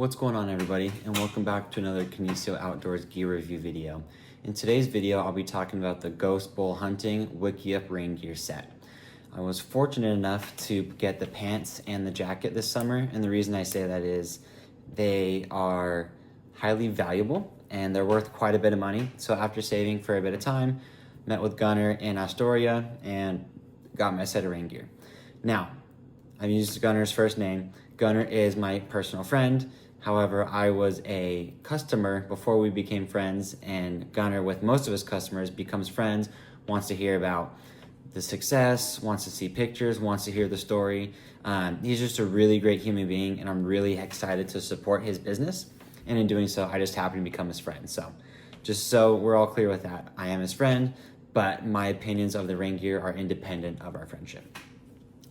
What's going on, everybody, and welcome back to another Kinesio Outdoors gear review video. In today's video, I'll be talking about the Ghost Bull Hunting Wickiup rain gear set. I was fortunate enough to get the pants and the jacket this summer, and the reason I say that is they are highly valuable and they're worth quite a bit of money. So after saving for a bit of time, met with Gunner in Astoria and got my set of rain gear. Now, I've used Gunner's first name. Gunner is my personal friend. However, I was a customer before we became friends, and Gunner, with most of his customers, becomes friends, wants to hear about the success, wants to see pictures, wants to hear the story. He's just a really great human being, and I'm really excited to support his business. And in doing so, I just happen to become his friend. So just so we're all clear with that, I am his friend, but my opinions of the rain gear are independent of our friendship.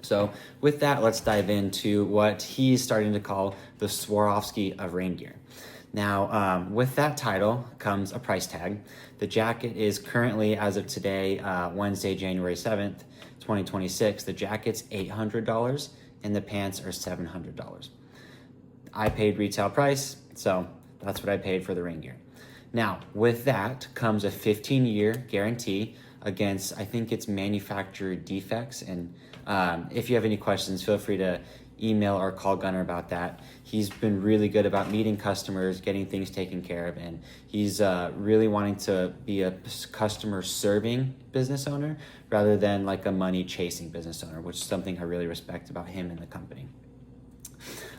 So with that, let's dive into what he's starting to call the Swarovski of rain gear. Now, with that title comes a price tag. The jacket is currently, as of today, Wednesday, January 7th, 2026, the jacket's $800 and the pants are $700. I paid retail price, so that's what I paid for the rain gear. Now, with that comes a 15-year guarantee against, I think it's manufacturer defects. And if you have any questions, feel free to email or call Gunner about that. He's been really good about meeting customers, getting things taken care of, and he's really wanting to be a customer-serving business owner rather than like a money-chasing business owner, which is something I really respect about him and the company.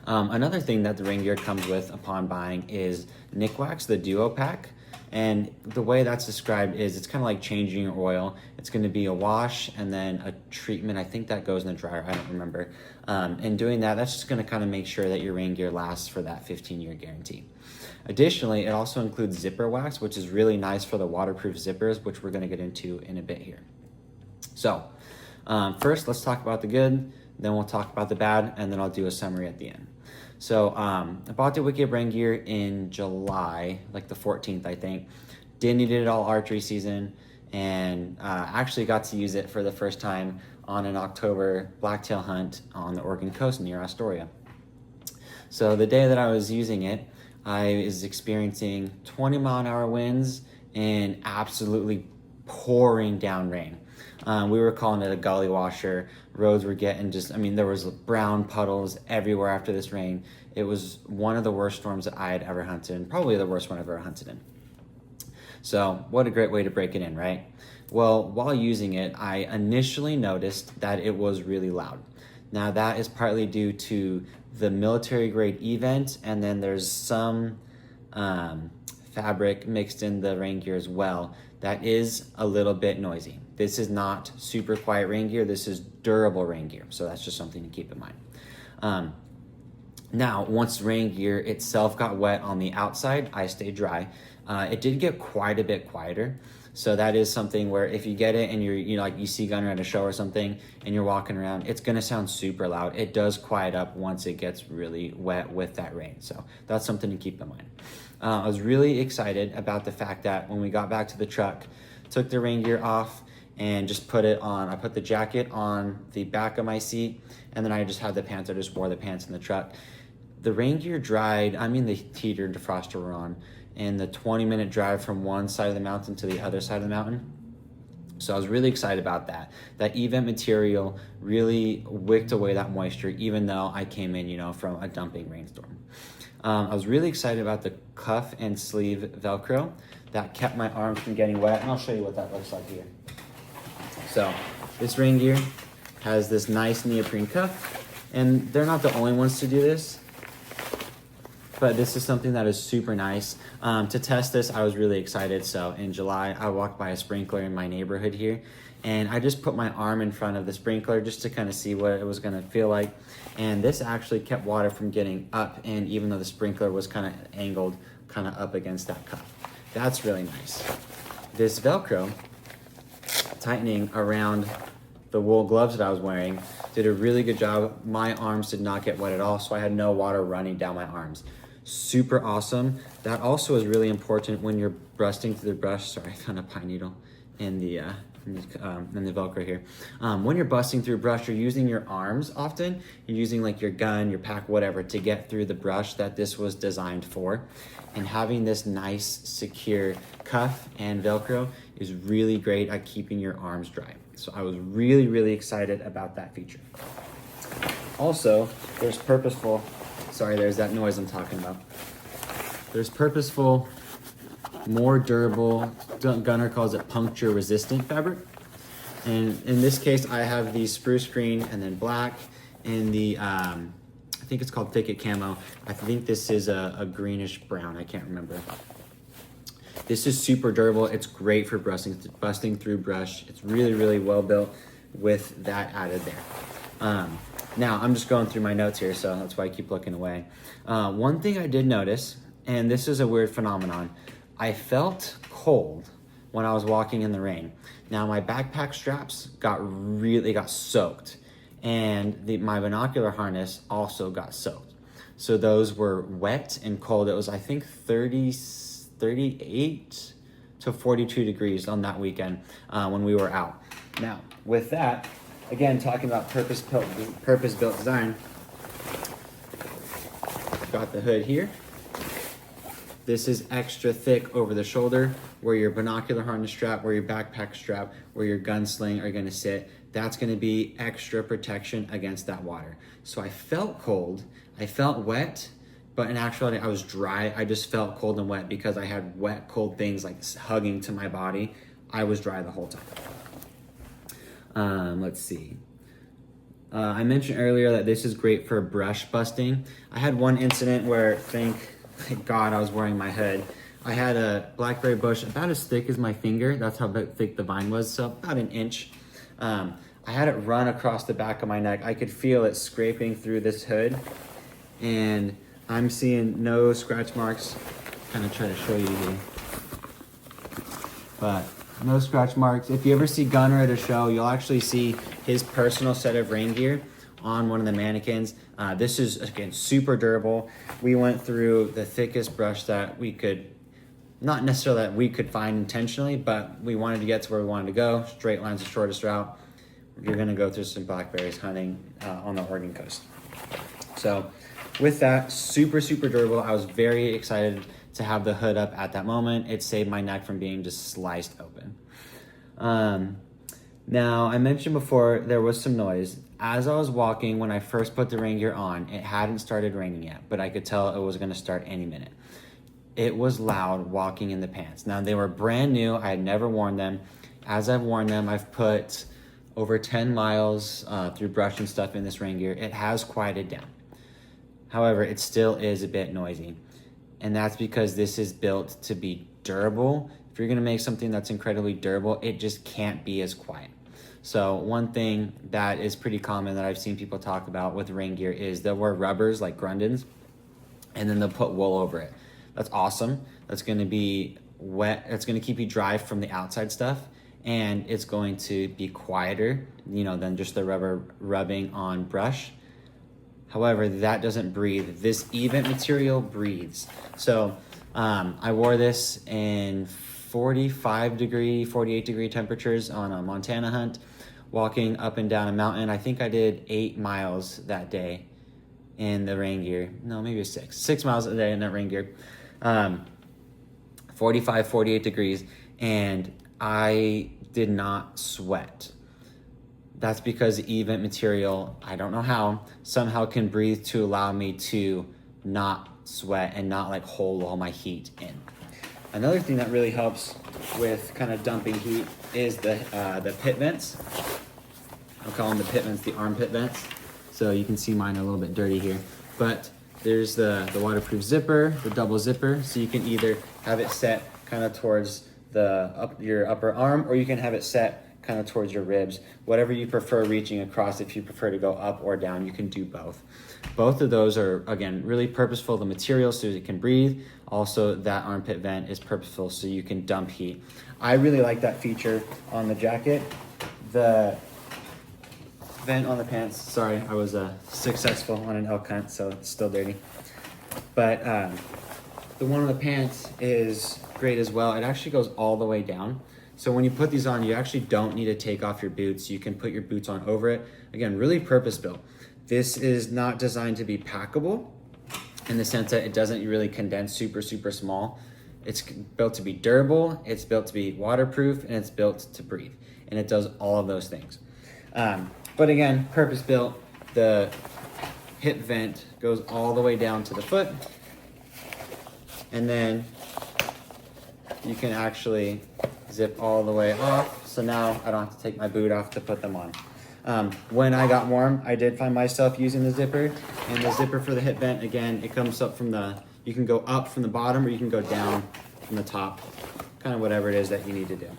Another thing that the rain gear comes with upon buying is Nick Wax, the Duo Pack. And the way that's described is it's kind of like changing your oil. It's going to be a wash and then a treatment. I think that goes in the dryer. I don't remember. And doing that, that's just going to kind of make sure that your rain gear lasts for that 15-year guarantee. Additionally, it also includes zipper wax, which is really nice for the waterproof zippers, which we're going to get into in a bit here. So first, let's talk about the good, then we'll talk about the bad, and then I'll do a summary at the end. So I bought the Wickiup rain gear in July, like the 14th, I think. Didn't need it all archery season, and actually got to use it for the first time on an October blacktail hunt on the Oregon coast near Astoria. So the day that I was using it, I was experiencing 20-mile-an-hour winds and absolutely pouring down rain. We were calling it a gully washer. Roads were getting there was brown puddles everywhere after this rain. It was one of the worst storms that I had ever hunted in, probably the worst one I've ever hunted in. So what a great way to break it in, right? Well, while using it, I initially noticed that it was really loud. Now that is partly due to the military grade E-vent, and then there's some fabric mixed in the rain gear as well that is a little bit noisy. This is not super quiet rain gear. This is durable rain gear. So that's just something to keep in mind. Now, once rain gear itself got wet on the outside, I stayed dry. It did get quite a bit quieter. So that is something where if you get it and you see Gunner at a show or something and you're walking around, it's gonna sound super loud. It does quiet up once it gets really wet with that rain. So that's something to keep in mind. I was really excited about the fact that when we got back to the truck, took the rain gear off and just put it on. I put the jacket on the back of my seat, and then I just had the pants. I just wore the pants in the truck. The rain gear dried. The heater and defroster were on, and the 20-minute drive from one side of the mountain to the other side of the mountain. So I was really excited about that. That E-vent material really wicked away that moisture, even though I came in, from a dumping rainstorm. I was really excited about the cuff and sleeve Velcro that kept my arms from getting wet, and I'll show you what that looks like here. So this rain gear has this nice neoprene cuff, and they're not the only ones to do this, but this is something that is super nice. To test this, I was really excited. So in July, I walked by a sprinkler in my neighborhood here, and I just put my arm in front of the sprinkler just to kind of see what it was gonna feel like. And this actually kept water from getting up, and even though the sprinkler was kind of angled, kind of up against that cup. That's really nice. This Velcro tightening around the wool gloves that I was wearing did a really good job. My arms did not get wet at all, so I had no water running down my arms. Super awesome. That also is really important when you're busting through the brush. Sorry, I found a pine needle in the and the Velcro here. When you're busting through brush, you're using your arms often. You're using like your gun, your pack, whatever, to get through the brush that this was designed for. And having this nice, secure cuff and Velcro is really great at keeping your arms dry. So I was really, really excited about that feature. Also, there's purposeful, sorry, there's that noise I'm talking about. There's purposeful, more durable, Gunner calls it puncture resistant fabric. And in this case, I have the spruce green and then black and the, I think it's called Thicket Camo. I think this is a greenish brown, I can't remember. This is super durable. It's great for busting through brush. It's really, really well built with that added there. Now, I'm just going through my notes here, so that's why I keep looking away. One thing I did notice, and this is a weird phenomenon, I felt cold when I was walking in the rain. Now, my backpack straps got soaked, and my binocular harness also got soaked. So those were wet and cold. It was, I think, 38 to 42 degrees on that weekend when we were out. Now, with that, again, talking about purpose-built design, got the hood here. This is extra thick over the shoulder where your binocular harness strap, where your backpack strap, where your gun sling are gonna sit. That's gonna be extra protection against that water. So I felt cold, I felt wet, but in actuality I was dry. I just felt cold and wet because I had wet, cold things like hugging to my body. I was dry the whole time. Let's see. I mentioned earlier that this is great for brush busting. I had one incident where, thank God I was wearing my hood. I had a blackberry bush about as thick as my finger. That's how thick the vine was, so about an inch. I had it run across the back of my neck. I could feel it scraping through this hood, and I'm seeing no scratch marks. Kind of try to show you here, but no scratch marks. If you ever see Gunner at a show, you'll actually see his personal set of rain gear on one of the mannequins. This is, again, super durable. We went through the thickest brush that we could, not necessarily that we could find intentionally, but we wanted to get to where we wanted to go. Straight line's the shortest route. You're gonna go through some blackberries hunting on the Oregon coast. So with that, super, super durable. I was very excited to have the hood up at that moment. It saved my neck from being just sliced open. Now, I mentioned before there was some noise. As I was walking, when I first put the rain gear on, it hadn't started raining yet, but I could tell it was gonna start any minute. It was loud walking in the pants. Now, they were brand new. I had never worn them. As I've worn them, I've put over 10 miles through brush and stuff in this rain gear. It has quieted down. However, it still is a bit noisy. And that's because this is built to be durable. If you're gonna make something that's incredibly durable, it just can't be as quiet. So one thing that is pretty common that I've seen people talk about with rain gear is they'll wear rubbers like Grundens, and then they'll put wool over it. That's awesome. That's gonna be wet. It's gonna keep you dry from the outside stuff, and it's going to be quieter, than just the rubber rubbing on brush. However, that doesn't breathe. This event material breathes. So I wore this in 45 degree, 48 degree temperatures on a Montana hunt, walking up and down a mountain. I think I did 8 miles that day in the rain gear. No, maybe it was 6 miles a day in that rain gear. 45, 48 degrees, and I did not sweat. That's because the event material, I don't know how, somehow can breathe to allow me to not sweat and not like hold all my heat in. Another thing that really helps with kind of dumping heat is the pit vents. I'll call them the pit vents, the armpit vents. So you can see mine are a little bit dirty here, but there's the waterproof zipper, the double zipper. So you can either have it set kind of towards your upper arm, or you can have it set kind of towards your ribs. Whatever you prefer reaching across, if you prefer to go up or down, you can do both. Both of those are, again, really purposeful. The material so it can breathe. Also, that armpit vent is purposeful so you can dump heat. I really like that feature on the jacket. The vent on the pants, sorry, I was successful on an elk hunt, so it's still dirty. But the one on the pants is great as well. It actually goes all the way down. So when you put these on, you actually don't need to take off your boots. You can put your boots on over it. Again, really purpose built. This is not designed to be packable in the sense that it doesn't really condense super small. It's built to be durable, it's built to be waterproof, and it's built to breathe. And it does all of those things. But again, purpose built. The hip vent goes all the way down to the foot. And then you can actually zip all the way off. So now I don't have to take my boot off to put them on. When I got warm, I did find myself using the zipper. And the zipper for the hip vent, again, it comes up from you can go up from the bottom or you can go down from the top. Kind of whatever it is that you need to do.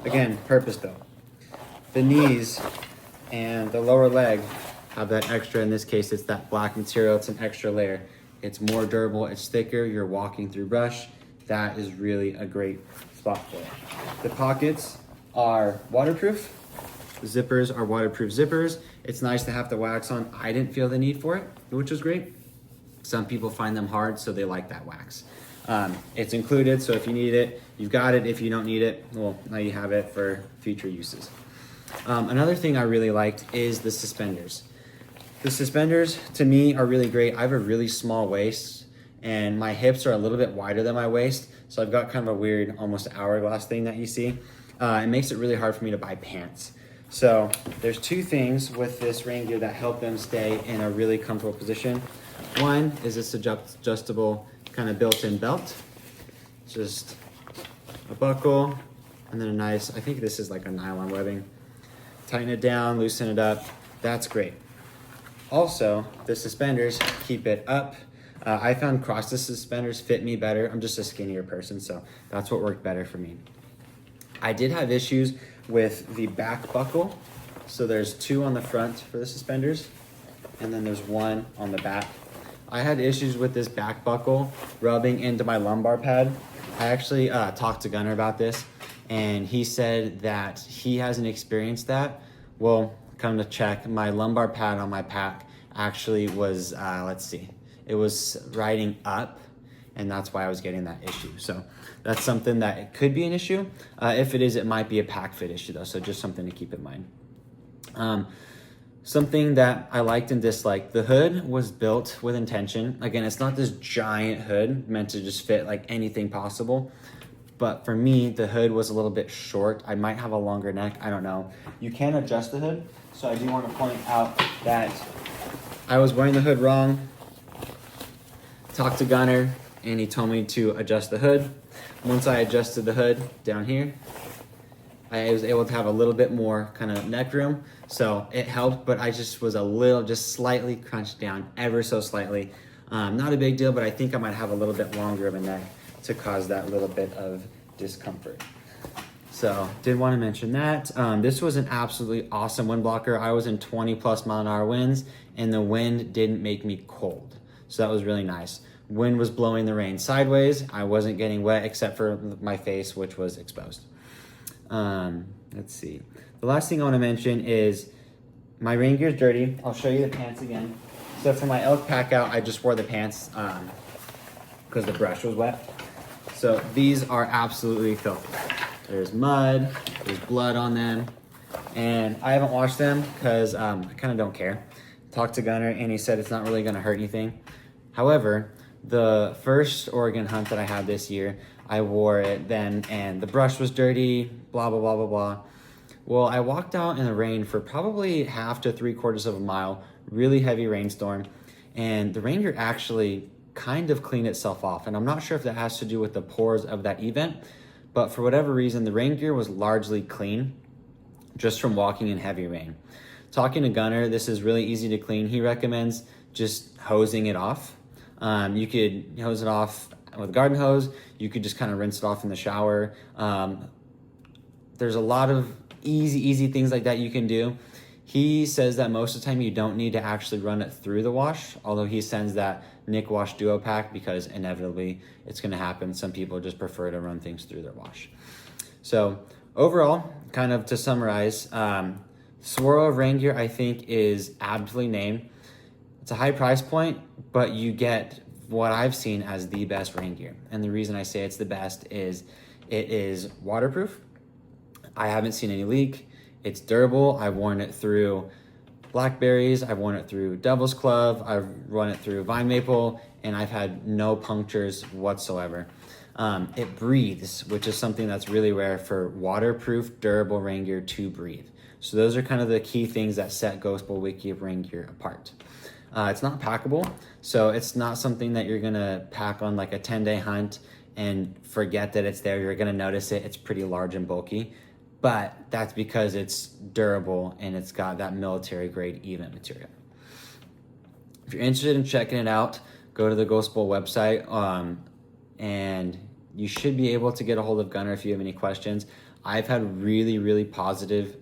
Again, purpose built. The knees and the lower leg have that extra, in this case, it's that black material, it's an extra layer. It's more durable, it's thicker, you're walking through brush. That is really a great spot for it. The pockets are waterproof. The zippers are waterproof zippers. It's nice to have the wax on. I didn't feel the need for it, which was great. Some people find them hard, so they like that wax. It's included, so if you need it, you've got it. If you don't need it, well, now you have it for future uses. Another thing I really liked is the suspenders. The suspenders, to me, are really great. I have a really small waist, and my hips are a little bit wider than my waist, so I've got kind of a weird, almost hourglass thing that you see. It makes it really hard for me to buy pants. So there's two things with this rain gear that help them stay in a really comfortable position. One is this adjustable kind of built-in belt. Just a buckle, and then a nice, I think this is like a nylon webbing. Tighten it down, loosen it up. That's great. Also, the suspenders keep it up. I found crossless suspenders fit me better. I'm just a skinnier person, so that's what worked better for me. I did have issues with the back buckle. So there's two on the front for the suspenders, and then there's one on the back. I had issues with this back buckle rubbing into my lumbar pad. I actually talked to Gunnar about this, and he said that he hasn't experienced that. Well, come to check, my lumbar pad on my pack actually was, it was riding up, and that's why I was getting that issue. So that's something that it could be an issue. If it is, it might be a pack fit issue though, so just something to keep in mind. Something that I liked and disliked, the hood was built with intention. Again, it's not this giant hood meant to just fit like anything possible. But for me, the hood was a little bit short. I might have a longer neck, I don't know. You can adjust the hood. So I do want to point out that I was wearing the hood wrong. Talked to Gunnar, and he told me to adjust the hood. Once I adjusted the hood down here, I was able to have a little bit more kind of neck room. So it helped, but I just was just slightly crunched down, ever so slightly. Not a big deal, but I think I might have a little bit longer of a neck to cause that little bit of discomfort. So did want to mention that. This was an absolutely awesome wind blocker. I was in 20+ mile-an-hour winds, and the wind didn't make me cold. So that was really nice. Wind was blowing the rain sideways. I wasn't getting wet except for my face, which was exposed. Let's see. The last thing I want to mention is my rain gear is dirty. I'll show you the pants again. So for my elk pack out, I just wore the pants because the brush was wet. So these are absolutely filthy. There's mud, there's blood on them, and I haven't washed them because I kind of don't care. Talked to Gunnar, and he said it's not really going to hurt anything. However, the first Oregon hunt that I had this year, I wore it then, and the brush was dirty, blah, blah, blah, blah, blah. Well, I walked out in the rain for probably 1/2 to 3/4 of a mile, really heavy rainstorm, and the rain gear actually kind of cleaned itself off. And I'm not sure if that has to do with the pores of that event, but for whatever reason, the rain gear was largely clean just from walking in heavy rain. Talking to Gunnar, this is really easy to clean. He recommends just hosing it off. You could hose it off with a garden hose. You could just kind of rinse it off in the shower. There's a lot of easy things like that you can do. He says that most of the time you don't need to actually run it through the wash, although he sends that Nick Wash Duo Pack because inevitably it's going to happen. Some people just prefer to run things through their wash. So overall, kind of to summarize, Swirl of rain gear I think is aptly named. It's a high price point, but you get what I've seen as the best rain gear. And the reason I say it's the best is it is waterproof. I haven't seen any leak. It's durable. I've worn it through blackberries, I've worn it through Devil's Club, I've run it through Vine Maple, and I've had no punctures whatsoever. It breathes, which is something that's really rare for waterproof, durable rain gear to breathe. So those are kind of the key things that set Ghost Bowl Wickiup rain gear apart. It's not packable, so it's not something that you're gonna pack on like a 10-day hunt and forget that it's there. You're gonna notice it. It's pretty large and bulky, but that's because it's durable and it's got that military grade event material. If you're interested in checking it out, go to the Ghost Bowl website, and you should be able to get a hold of Gunner if you have any questions. I've had really positive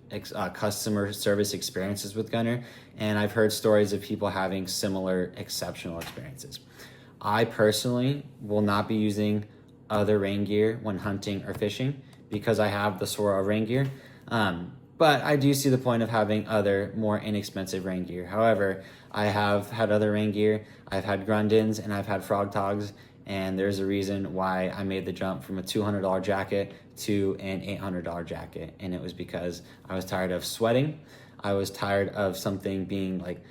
customer service experiences with Gunner, and I've heard stories of people having similar exceptional experiences. I personally will not be using other rain gear when hunting or fishing because I have the Swirl rain gear. But I do see the point of having other more inexpensive rain gear. However, I have had other rain gear. I've had Grundens and I've had Frog Togs, and there's a reason why I made the jump from a $200 jacket to an $800 jacket. And it was because I was tired of sweating. I was tired of something being like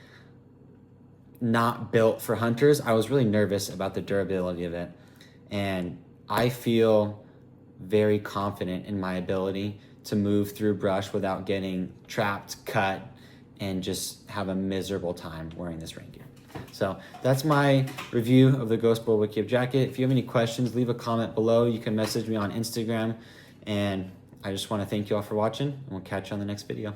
not built for hunters. I was really nervous about the durability of it. And I feel very confident in my ability to move through brush without getting trapped, cut, and just have a miserable time wearing this rain gear. So that's my review of the Ghost Bowl Wickiup jacket. If you have any questions, leave a comment below. You can message me on Instagram. And I just want to thank you all for watching, and we'll catch you on the next video.